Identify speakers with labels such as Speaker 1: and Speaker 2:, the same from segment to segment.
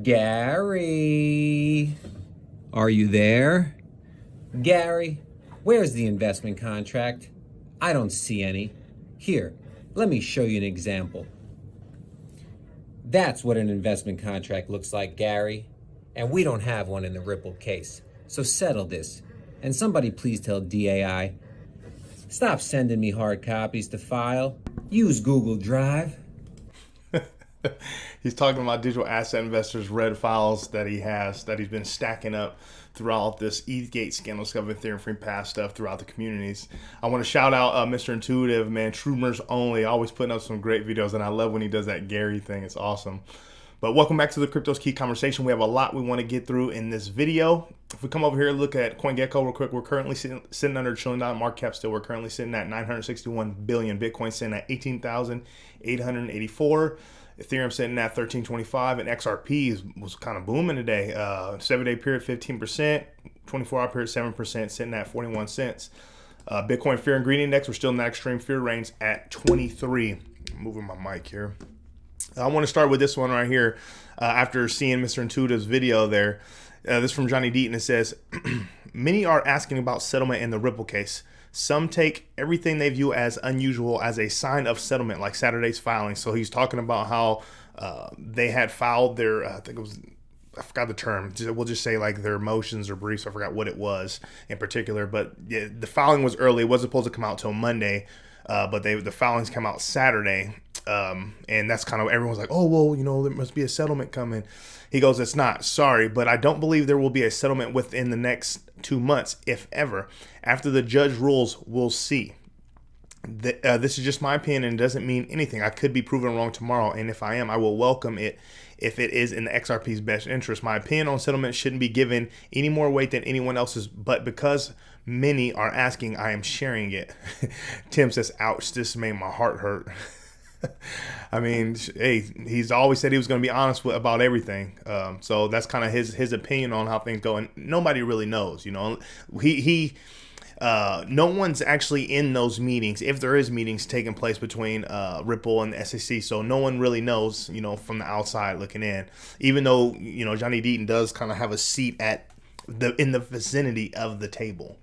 Speaker 1: Gary, are you there? Gary, where's the investment contract? I don't see any. Here, let me show you an example. That's what an investment contract looks like, Gary. And we don't have one in the Ripple case. So settle this. And somebody please tell DAI, stop sending me hard copies to file. Use Google Drive.
Speaker 2: He's talking about digital asset investors' red files that he's been stacking up throughout this ETHgate scandal stuff, Ethereum free pass stuff throughout the communities. I want to shout out Mr. Intuitive, man, Troomers only, always putting up some great videos, and I love when he does that Gary thing. It's awesome. But welcome back to the Crypto's Key conversation. We have a lot we want to get through in this video. If we come over here and look at CoinGecko real quick, we're currently sitting under $1 trillion market cap still. We're currently sitting at 961 billion. Bitcoin sitting at 18,884. Ethereum sitting at 1325, and XRP was kind of booming today. 7-day period 15%, 24-hour period 7%, sitting at 41 cents. Bitcoin Fear and Greed Index, we're still in that extreme fear range at 23. I'm moving my mic here. I want to start with this one right here. After seeing Mr. Intuitive's video there, this is from Johnny Deaton. It says, many are asking about settlement in the Ripple case. Some take everything they view as unusual as a sign of settlement, like Saturday's filing. So he's talking about how they had filed their, I forgot the term. We'll just say like their motions or briefs. I forgot what it was in particular. But yeah, the filing was early. It wasn't supposed to come out till Monday, but the filings come out Saturday. And that's kind of, everyone's like, oh, well, there must be a settlement coming. He goes, it's not. Sorry, but I don't believe there will be a settlement within the next 2 months, if ever. After the judge rules, we'll see. This is just my opinion and doesn't mean anything. I could be proven wrong tomorrow, and if I am, I will welcome it if it is in the XRP's best interest. My opinion on settlement shouldn't be given any more weight than anyone else's, but because many are asking, I am sharing it. Tim says, ouch, this made my heart hurt. I mean, hey, he's always said he was going to be honest about everything. So that's kind of his opinion on how things go. And nobody really knows, no one's actually in those meetings, if there is meetings taking place between Ripple and the SEC. So no one really knows, from the outside looking in, even though, Johnny Deaton does kind of have a seat in the vicinity of the table.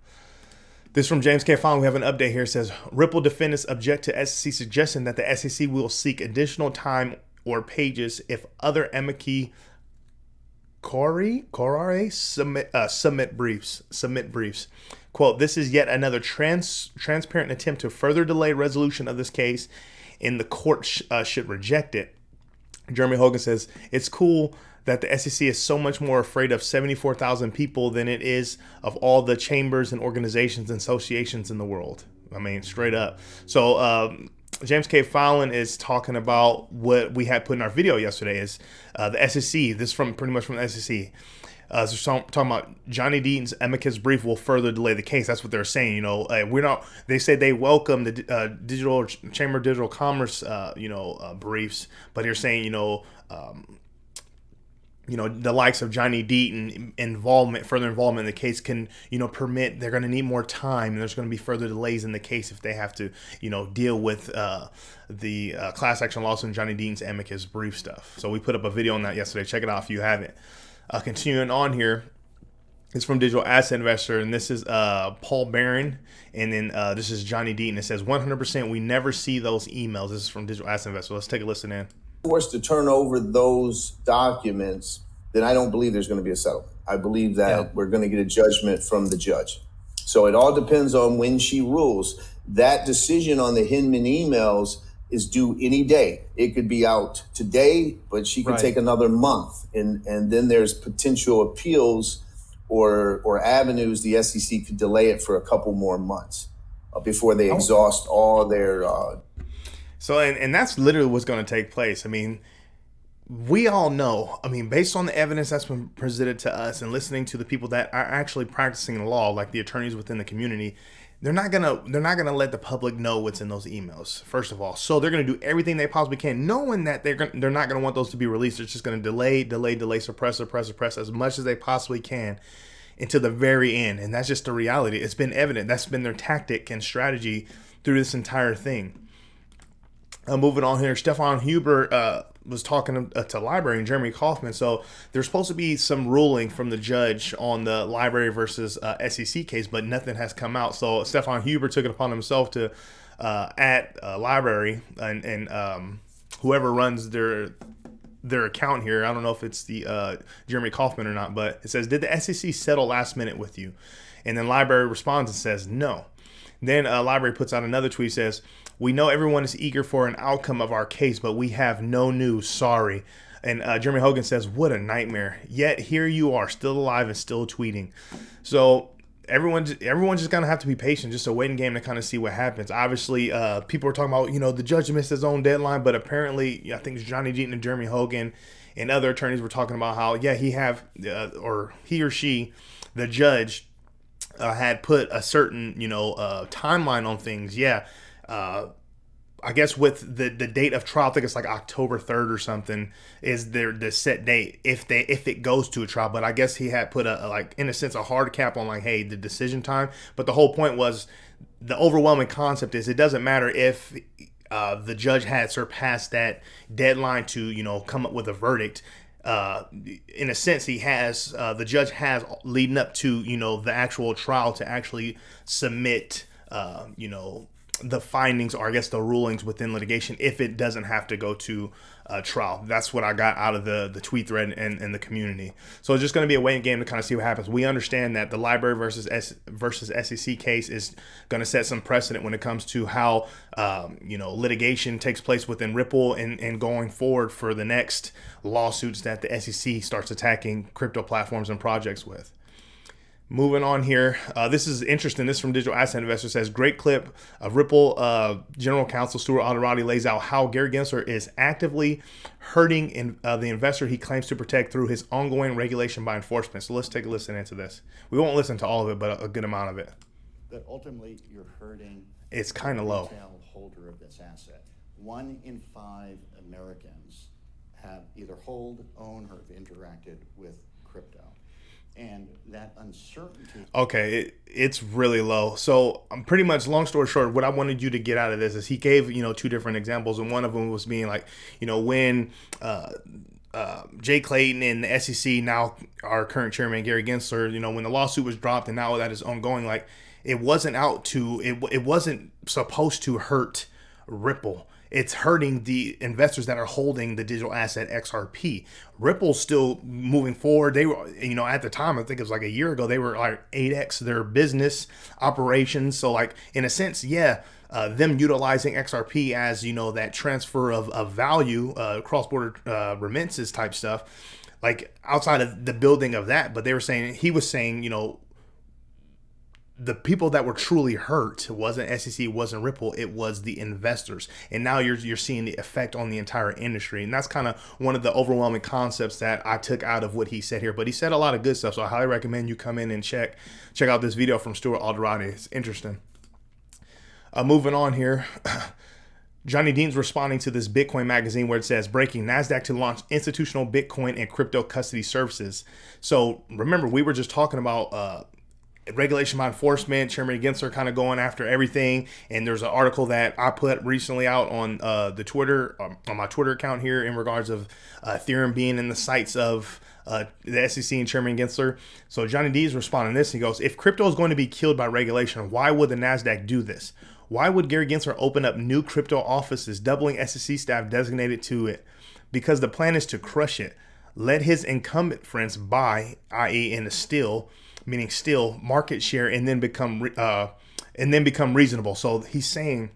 Speaker 2: This from James K. Fong. We have an update here. It says, Ripple defendants object to SEC suggestion that the SEC will seek additional time or pages if other amici curiae submit briefs. Quote, this is yet another transparent attempt to further delay resolution of this case, and the court should reject it. Jeremy Hogan says, it's cool that the SEC is so much more afraid of 74,000 people than it is of all the chambers and organizations and associations in the world. I mean, straight up. So James K. Fallon is talking about what we had put in our video yesterday is the SEC. This is pretty much from the SEC. So talking about Johnny Deaton's amicus brief will further delay the case. That's what they're saying. We're not. They say they welcome the digital Chamber of Digital Commerce, briefs, but you're saying, the likes of Johnny Deaton further involvement in the case can, permit, they're going to need more time, and there's going to be further delays in the case if they have to, deal with the class action lawsuit and Johnny Deaton's amicus brief stuff. So we put up a video on that yesterday. Check it out if you haven't. Continuing on here, it's from Digital Asset Investor, and this is Paul Barron, and then this is Johnny Deaton. It says 100% we never see those emails. This is from Digital Asset Investor. Let's take a listen in.
Speaker 3: Forced to turn over those documents, then I don't believe there's going to be a settlement. I believe that we're going to get a judgment from the judge. So it all depends on when she rules. That decision on the Hinman emails is due any day. It could be out today, but she could take another month. And then there's potential appeals or avenues the SEC could delay it for a couple more months before they exhaust all their...
Speaker 2: So, and that's literally what's going to take place. I mean, we all know, based on the evidence that's been presented to us and listening to the people that are actually practicing the law, like the attorneys within the community, they're not gonna let the public know what's in those emails, first of all. So they're gonna do everything they possibly can, knowing that they're not gonna want those to be released. They're just gonna delay, suppress as much as they possibly can until the very end. And that's just the reality. It's been evident. That's been their tactic and strategy through this entire thing. Moving on here, Stefan Huber was talking to Library and Jeremy Kaufman. So there's supposed to be some ruling from the judge on the Library versus SEC case, but nothing has come out. So Stefan Huber took it upon himself to at Library and whoever runs their account here. I don't know if it's the Jeremy Kaufman or not, but it says, did the SEC settle last minute with you? And then Library responds and says no. Then Library puts out another tweet, says, we know everyone is eager for an outcome of our case, but we have no news. Sorry. And Jeremy Hogan says, what a nightmare. Yet here you are, still alive and still tweeting. So everyone's just going to have to be patient, just a waiting game to kind of see what happens. Obviously, people are talking about, the judge missed his own deadline, but apparently I think Johnny Deaton and Jeremy Hogan and other attorneys were talking about how, he or she, the judge, had put a certain, timeline on things. I guess with the date of trial, I think it's like October 3rd or something is the set date if it goes to a trial. But I guess he had put in a sense, a hard cap on hey, the decision time. But the whole point was, the overwhelming concept is it doesn't matter if the judge had surpassed that deadline to, come up with a verdict. In a sense, the judge has leading up to, the actual trial to actually submit, the findings, or I guess the rulings within litigation, if it doesn't have to go to trial. That's what I got out of the tweet thread and the community. So it's just going to be a waiting game to kind of see what happens. We understand that the Library versus SEC case is going to set some precedent when it comes to how litigation takes place within Ripple and going forward for the next lawsuits that the SEC starts attacking crypto platforms and projects with. Moving on here, this is interesting. This from Digital Asset Investor says, great clip of Ripple General Counsel Stuart Alderati lays out how Gary Gensler is actively hurting the investor he claims to protect through his ongoing regulation by enforcement. So let's take a listen into this. We won't listen to all of it, but a good amount of it.
Speaker 4: That ultimately you're hurting.
Speaker 2: It's kind of low.
Speaker 4: Retail holder of this asset. 1 in 5 Americans have either hold, own, or have interacted with crypto. And that uncertainty. Okay,
Speaker 2: it's really low. So I'm pretty much, long story short, what I wanted you to get out of this is he gave, 2 different examples. And one of them was being when Jay Clayton and the SEC, now our current chairman, Gary Gensler, when the lawsuit was dropped and now that is ongoing, it wasn't it wasn't supposed to hurt Ripple. It's hurting the investors that are holding the digital asset XRP. Ripple's still moving forward. They were, at the time, I think it was a year ago, they were 8x their business operations. So in a sense, them utilizing XRP as, that transfer of value, cross-border remittances type stuff, outside of the building of that. But he was saying, the people that were truly hurt wasn't SEC, wasn't Ripple, it was the investors. And now you're seeing the effect on the entire industry. And that's kind of one of the overwhelming concepts that I took out of what he said here. But he said a lot of good stuff. So I highly recommend you come in and check out this video from Stuart Alderati. It's interesting. Moving on here. Johnny Dean's responding to this Bitcoin magazine where it says, breaking, NASDAQ to launch institutional Bitcoin and crypto custody services. So remember, we were just talking about regulation by enforcement, Chairman Gensler kind of going after everything. And there's an article that I put recently out on the Twitter, on my Twitter account here, in regards of Ethereum being in the sights of the SEC and Chairman Gensler. So Johnny D is responding to this. He goes, if crypto is going to be killed by regulation, why would the NASDAQ do this? Why would Gary Gensler open up new crypto offices, doubling SEC staff designated to it? Because the plan is to crush it. Let his incumbent friends buy, i.e. in a still, meaning still market share, and then become reasonable. So he's saying,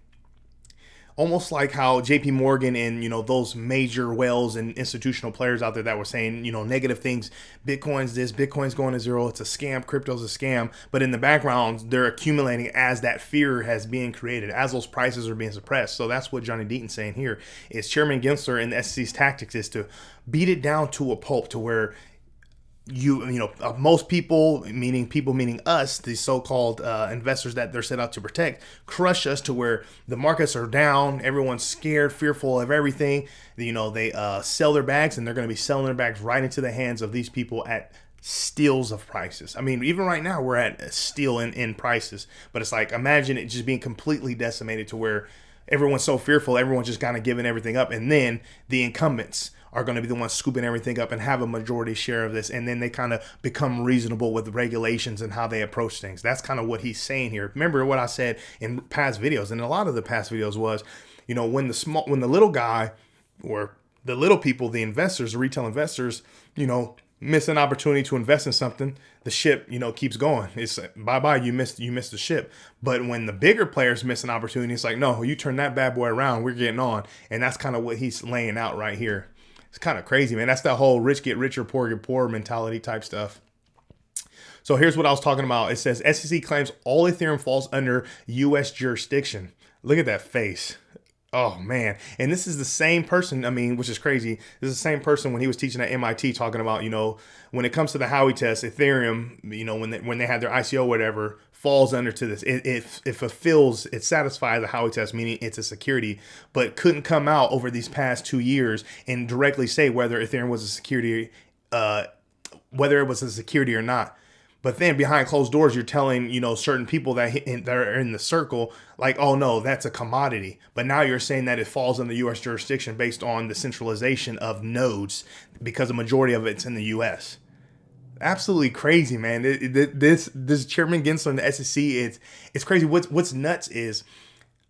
Speaker 2: almost like how JP Morgan and those major whales and institutional players out there that were saying negative things, Bitcoin's this, Bitcoin's going to zero, it's a scam, crypto's a scam, but in the background they're accumulating as that fear has been created, as those prices are being suppressed. So that's what Johnny Deaton's saying here is Chairman Gensler and the SEC's tactics is to beat it down to a pulp, to where most people meaning us, the so-called investors that they're set out to protect, crush us to where the markets are down, everyone's scared, fearful of everything. They sell their bags, and they're going to be selling their bags right into the hands of these people at steals of prices. I mean, even right now we're at a steal in prices, but it's imagine it just being completely decimated to where Everyone's so fearful. Everyone's just kind of giving everything up. And then the incumbents are going to be the ones scooping everything up and have a majority share of this. And then they kind of become reasonable with regulations and how they approach things. That's kind of what he's saying here. Remember what I said in past videos, and a lot of the past videos was, you know, when the little guy or the little people, the investors, the retail investors, you know, miss an opportunity to invest in something, the ship, you know, keeps going. It's bye-bye, you missed the ship. But when the bigger players miss an opportunity, it's like, no, you turn that bad boy around, we're getting on. And that's kind of what he's laying out right here. It's kind of crazy, man. That's that whole rich get richer, poor get poorer mentality type stuff. So here's what I was talking about. It says SEC claims all Ethereum falls under U.S. jurisdiction. Look at that face. Oh, man. And this is the same person, I mean, which is crazy. This is the same person when he was teaching at MIT talking about, you know, when it comes to the Howey test, Ethereum, you know, when they had their ICO or whatever, falls under to this. It fulfills, it satisfies the Howey test, meaning it's a security, but couldn't come out over these past 2 years and directly say whether Ethereum was a security, whether it was a security or not. But then behind closed doors, you're telling, you know, certain people that are in the circle, like, oh, no, that's a commodity. But now you're saying that it falls in the U.S. jurisdiction based on the centralization of nodes because the majority of it's in the U.S. Absolutely crazy, man. This Chairman Gensler and the SEC, it's crazy. What's nuts is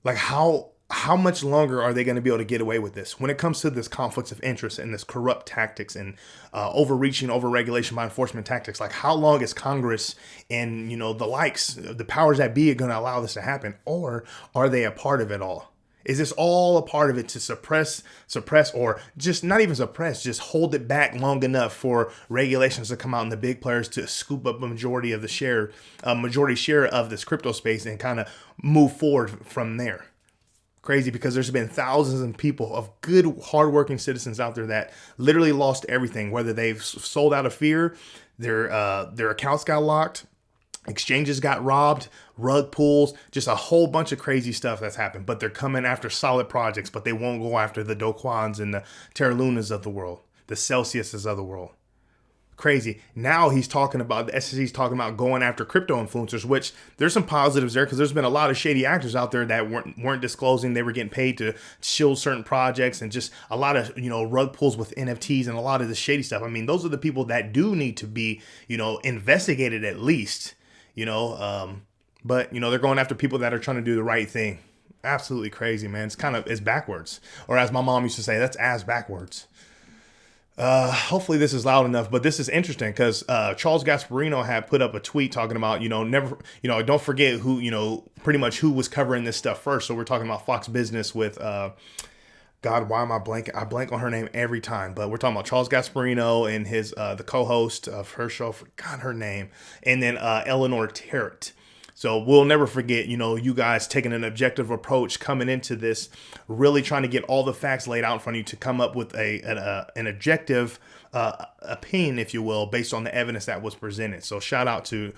Speaker 2: like how much longer are they going to be able to get away with this when it comes to this conflicts of interest and this corrupt tactics and overreaching, overregulation by enforcement tactics? Like, how long is Congress and, you know, the likes, the powers that be, going to allow this to happen? Or are they a part of it all? Is this all a part of it to suppress, or just not even suppress, just hold it back long enough for regulations to come out and the big players to scoop up a majority of the share, majority share of this crypto space and kind of move forward from there? Crazy, because there's been thousands of people, of good, hardworking citizens out there that literally lost everything, whether they've sold out of fear, their accounts got locked, exchanges got robbed, rug pulls, just a whole bunch of crazy stuff that's happened. But they're coming after solid projects, but they won't go after the Do Kwans and the Terra Lunas of the world, the Celsiuses of the world. Crazy. Now he's talking about, the SEC's talking about going after crypto influencers, which there's some positives there because there's been a lot of shady actors out there that weren't disclosing they were getting paid to shield certain projects, and just a lot of, you know, rug pulls with NFTs and a lot of the shady stuff. I mean, those are the people that do need to be, you know, investigated at least, you know, but, you know, they're going after people that are trying to do the right thing. Absolutely crazy, man. It's backwards. Or as my mom used to say, that's ass backwards. Hopefully this is loud enough, but this is interesting because Charles Gasparino had put up a tweet talking about, you know, never, you know, don't forget who, you know, pretty much who was covering this stuff first. So we're talking about Fox Business with, God, why am I blanking? I blank on her name every time, but we're talking about Charles Gasparino and his, the co-host of her show, forgot her name, and then Eleanor Terrett. So we'll never forget, you know, you guys taking an objective approach coming into this, really trying to get all the facts laid out in front of you to come up with an objective opinion, if you will, based on the evidence that was presented. So shout out to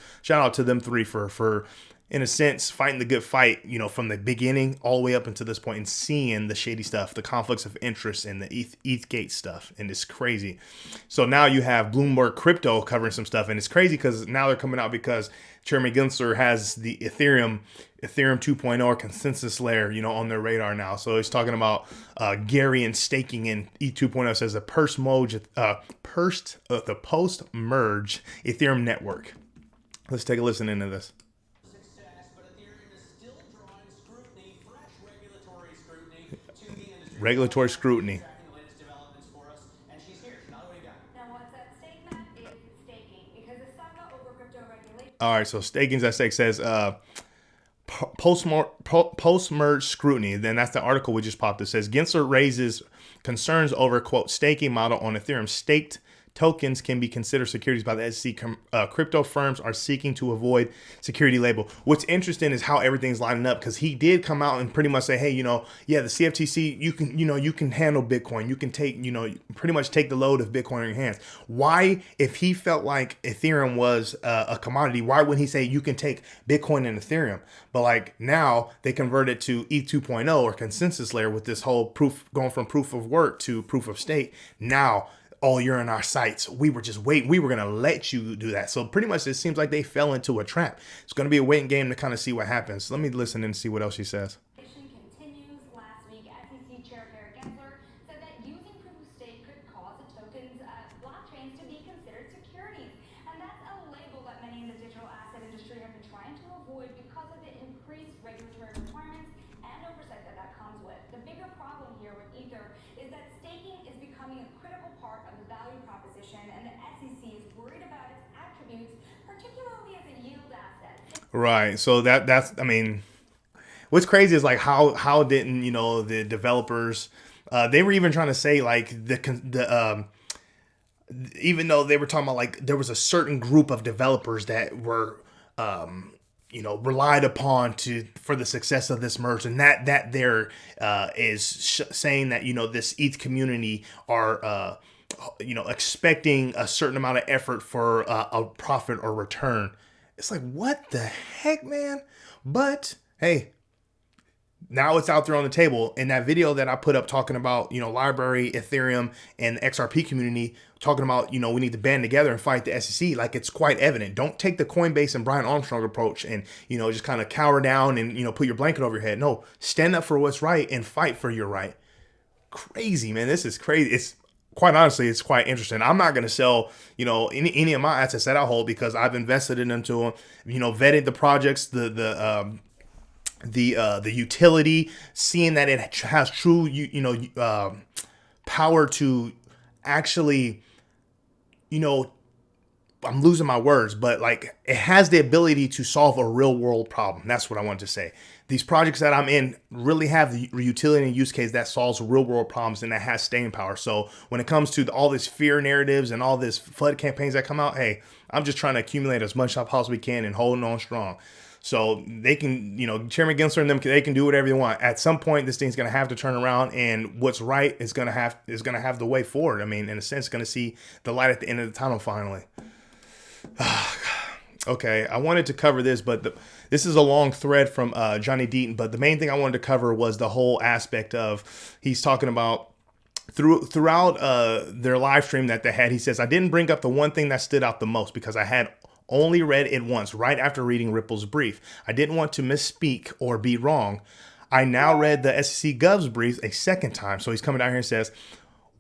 Speaker 2: them three for in a sense fighting the good fight, you know, from the beginning all the way up until this point, and seeing the shady stuff, the conflicts of interest, and the ETHgate stuff, and it's crazy. So now you have Bloomberg Crypto covering some stuff, and it's crazy because now they're coming out because Chairman Gensler has the Ethereum 2.0 or consensus layer, you know, on their radar now. So he's talking about Gary and staking in ETH 2.0 says the post-merge Ethereum network. Let's take a listen into this. Regulatory scrutiny. All right, so staking's at stake says post-merge scrutiny. Then that's the article we just popped. It says Gensler raises concerns over, quote, staking model on Ethereum. Staked tokens can be considered securities by the SEC. Crypto firms are seeking to avoid security label. What's interesting is how everything's lining up, because he did come out and pretty much say, hey, you know, yeah, the CFTC, you can handle Bitcoin. You can take, you know, pretty much take the load of Bitcoin in your hands. Why, if he felt like Ethereum was a commodity, why wouldn't he say you can take Bitcoin and Ethereum? But like now they converted to ETH 2.0 or consensus layer with this whole proof, going from proof of work to proof of stake. Now, oh, you're in our sights. We were just waiting. We were going to let you do that. So pretty much it seems like they fell into a trap. It's going to be a waiting game to kind of see what happens. Let me listen and see what else she says.
Speaker 5: Continues particularly as a yield asset.
Speaker 2: Right. So that's, I mean, what's crazy is like how didn't, you know, the developers, they were even trying to say like even though they were talking about like there was a certain group of developers that were, you know, relied upon for the success of this merge, and that there is saying that, you know, this ETH community are you know, expecting a certain amount of effort for a profit or return. It's like, what the heck, man? But hey, now it's out there on the table. In that video that I put up talking about, you know, library, Ethereum, and the XRP community, talking about, you know, we need to band together and fight the SEC. Like, it's quite evident. Don't take the Coinbase and Brian Armstrong approach and, you know, just kind of cower down and, you know, put your blanket over your head. No, stand up for what's right and fight for your right. Crazy, man. This is crazy. It's quite honestly, it's quite interesting. I'm not going to sell, you know, any of my assets that I hold because I've invested in them to, you know, vetted the projects, the utility, seeing that it has true, you know, power to actually, you know, I'm losing my words, but like it has the ability to solve a real world problem. That's what I wanted to say. These projects that I'm in really have the utility and use case that solves real world problems and that has staying power. So when it comes to all this fear narratives and all this flood campaigns that come out, hey, I'm just trying to accumulate as much as I possibly can and holding on strong. So they can, you know, Chairman Gensler and them, they can do whatever they want. At some point, this thing's going to have to turn around, and what's right is going to have the way forward. I mean, in a sense, going to see the light at the end of the tunnel finally. Okay, I wanted to cover this, but this is a long thread from Johnny Deaton. But the main thing I wanted to cover was the whole aspect of, he's talking about throughout their live stream that they had. He says, I didn't bring up the one thing that stood out the most because I had only read it once, right after reading Ripple's brief. I didn't want to misspeak or be wrong. I now read the SEC Gov's brief a second time. So he's coming down here and says,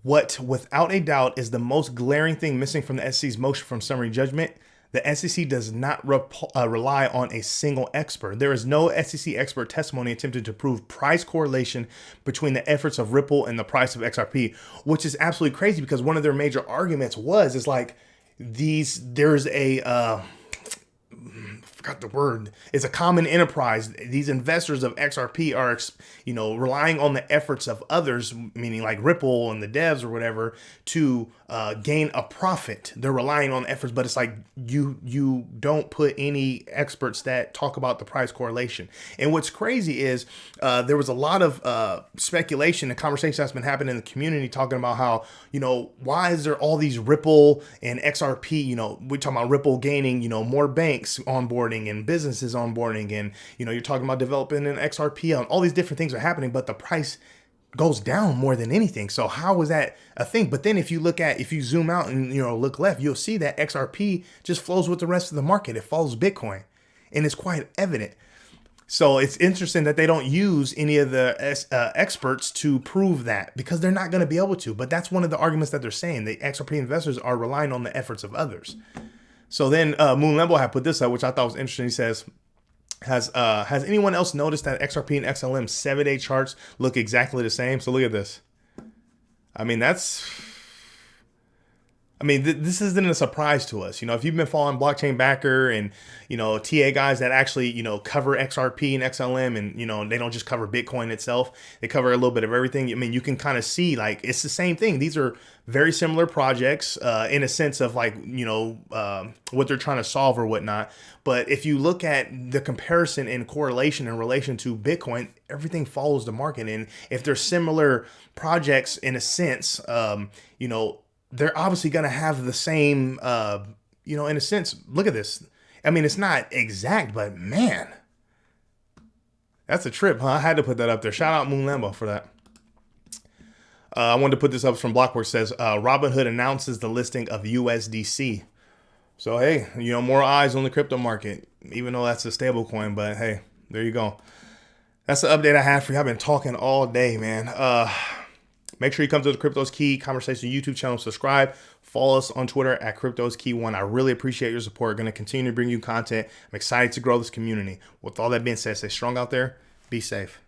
Speaker 2: what without a doubt is the most glaring thing missing from the SEC's motion from summary judgment, the SEC does not rely on a single expert. There is no SEC expert testimony attempted to prove price correlation between the efforts of Ripple and the price of XRP, which is absolutely crazy because one of their major arguments is like, there's a forgot the word. It's a common enterprise. These investors of XRP are, you know, relying on the efforts of others, meaning like Ripple and the devs or whatever, to gain a profit. They're relying on efforts, but it's like you don't put any experts that talk about the price correlation. And what's crazy is there was a lot of speculation and conversation that's been happening in the community talking about how, you know, why is there all these Ripple and XRP, you know, we're talking about Ripple gaining, you know, more banks onboarding and businesses onboarding, and, you know, you're talking about developing an XRP and all these different things are happening, but the price goes down more than anything. So how is that a thing? But then if you zoom out and, you know, look left, you'll see that XRP just flows with the rest of the market. It follows Bitcoin, and it's quite evident. So it's interesting that they don't use any of the experts to prove that, because they're not going to be able to. But that's one of the arguments that they're saying. The XRP investors are relying on the efforts of others. So then Moon Lembo had put this up, which I thought was interesting. He says, has anyone else noticed that XRP and XLM 7-day charts look exactly the same? So look at this. I mean, this isn't a surprise to us. You know, if you've been following Blockchain Backer and, you know, TA guys that actually, you know, cover XRP and XLM, and, you know, they don't just cover Bitcoin itself. They cover a little bit of everything. I mean, you can kind of see like it's the same thing. These are very similar projects in a sense of like, you know, what they're trying to solve or whatnot. But if you look at the comparison and correlation in relation to Bitcoin, everything follows the market. And if they're similar projects in a sense, you know, they're obviously going to have the same, you know, in a sense. Look at this. I mean, it's not exact, but man, that's a trip, huh? I had to put that up there. Shout out Moon Lambo for that. I wanted to put this up from Blockworks. Says Robinhood announces the listing of USDC. So, hey, you know, more eyes on the crypto market, even though that's a stable coin. But hey, there you go. That's the update I have for you. I've been talking all day, man. Make sure you come to the Crypto's Key Conversation YouTube channel. Subscribe. Follow us on Twitter at Crypto's Key 1. I really appreciate your support. Going to continue to bring you content. I'm excited to grow this community. With all that being said, stay strong out there. Be safe.